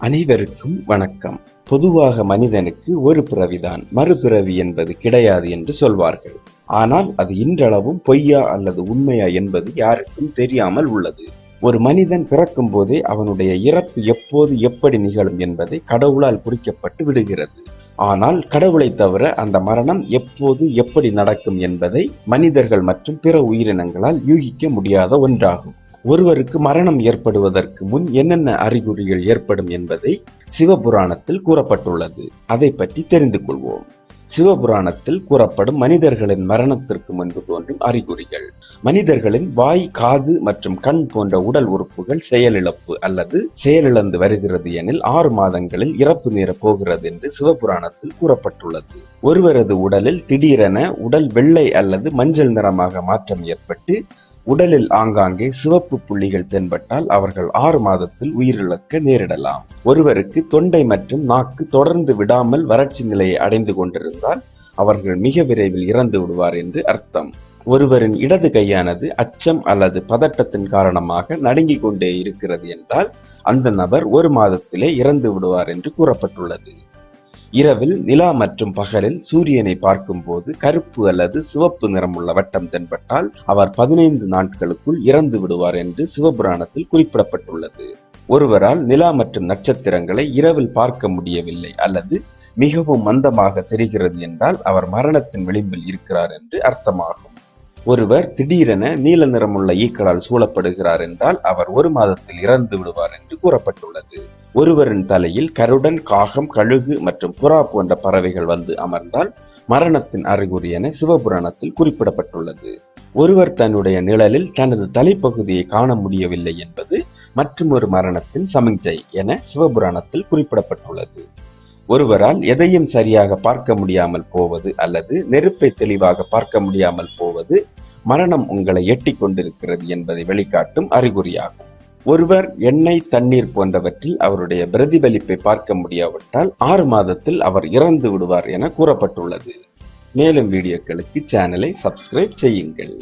அனைவருக்கும் வணக்கம். பொதுவாக மனிதனுக்கு ஒரு பிறவிதான், மறுபிறவி என்பது கிடையாது என்று சொல்வார்கள். ஆனால் அது இன்றளவும் பொய்யா அல்லது உண்மையா என்பது யாருக்கும் தெரியாமல் உள்ளது. ஒரு மனிதன் பிறக்கும் போதே அவனுடைய இறப்பு எப்போது எப்படி நிகழும் என்பதை கடவுளால் குறிக்கப்பட்டு விடுகிறது. ஆனால் கடவுளை தவிர அந்த மரணம் எப்போது எப்படி நடக்கும் என்பதை மனிதர்கள் மற்றும் பிற உயிரினங்களால் யூகிக்க முடியாத ஒன்றாகும். ஒருவருக்கு மரணம் ஏற்படுவதற்கு முன் என்னென்ன அறிகுறிகள் ஏற்படும் என்பதை சிவபுராணத்தில் கூறப்பட்டுள்ளது. அதை பற்றி தெரிந்து கொள்வோம். சிவபுராணத்தில் கூறப்படும் மனிதர்களின் மரணத்திற்கு முன்பு தோன்றும் அறிகுறிகள். மனிதர்களின் வாய், காது மற்றும் கண் போன்ற உடல் உறுப்புகள் செயலிழப்பு அல்லது செயலிழந்து வருகிறது எனில் 6 மாதங்களில் இறப்பு நேரப் போகிறது என்று சிவபுராணத்தில் கூறப்பட்டுள்ளது. ஒருவரது உடலில் திடீரென உடல் வெள்ளை அல்லது மஞ்சள் நிறமாக மாற்றம் ஏற்பட்டு உடலில் ஆங்காங்கே சிவப்பு புள்ளிகள் தென்பட்டால் அவர்கள் 6 மாதத்தில் உயிரிழக்க நேரிடலாம். ஒருவருக்கு தொண்டை மற்றும் நாக்கு தொடர்ந்து விடாமல் வறட்சி நிலையை அடைந்து கொண்டிருந்தால் அவர்கள் மிக விரைவில் இறந்து விடுவார் என்று அர்த்தம். ஒருவரின் இடது கையானது அச்சம் அல்லது பதட்டத்தின் காரணமாக நடுங்கிக் கொண்டே இருக்கிறது என்றால் அந்த நபர் 1 மாதத்திலே இறந்து விடுவார் என்று கூறப்பட்டுள்ளது. இரவில் நிலா மற்றும் பகலில் சூரியனை பார்க்கும் போது கருப்பு அல்லது சிவப்பு நிறமுள்ள வட்டம் தென்பட்டால் அவர் 15 நாட்களுக்குள் இறந்து விடுவார் என்று சிவபுராணத்தில் குறிப்பிடப்பட்டுள்ளது. ஒருவரால் நிலா மற்றும் நட்சத்திரங்களை இரவில் பார்க்க முடியவில்லை அல்லது மிகவும் மந்தமாக தெரிகிறது என்றால் அவர் மரணத்தின் விளிம்பில் இருக்கிறார் என்று அர்த்தமாகும். ஒருவர் திடீரென நீல நிறமுள்ள ஈக்களால் சூழப்படுகிறார் என்றால் அவர் 1 மாதத்தில் இறந்து விடுவார் என்று கூறப்பட்டுள்ளது. ஒருவரின் தலையில் கருடன், காகம், கழுகு மற்றும் புறா போன்ற பறவைகள் வந்து அமர்ந்தால் மரணத்தின் அறிகுறி என சிவபுராணத்தில் குறிப்பிடப்பட்டுள்ளது. ஒருவர் தன்னுடைய நிழலில் தனது தலைப்பகுதியை காண முடியவில்லை என்பது மற்றொரு மரணத்தின் சமிஞ்சை என சிவபுராணத்தில் குறிப்பிடப்பட்டுள்ளது. ஒருவரால் எதையும் சரியாக பார்க்க முடியாமல் போவது அல்லது நெருப்பை தெளிவாக பார்க்க முடியாமல் போவது மரணம் உங்களை எட்டி கொண்டிருக்கிறது என்பதை வெளிக்காட்டும் அறிகுறியாகும். ஒருவர் எண்ணெய், தண்ணீர் போன்றவற்றில் அவருடைய பிரதிபலிப்பை பார்க்க முடியாவிட்டால் 6 மாதத்தில் அவர் இறந்து விடுவார் என கூறப்பட்டுள்ளது. மேலும் வீடியோக்களுக்கு சேனலை சப்ஸ்கிரைப் செய்யுங்கள்.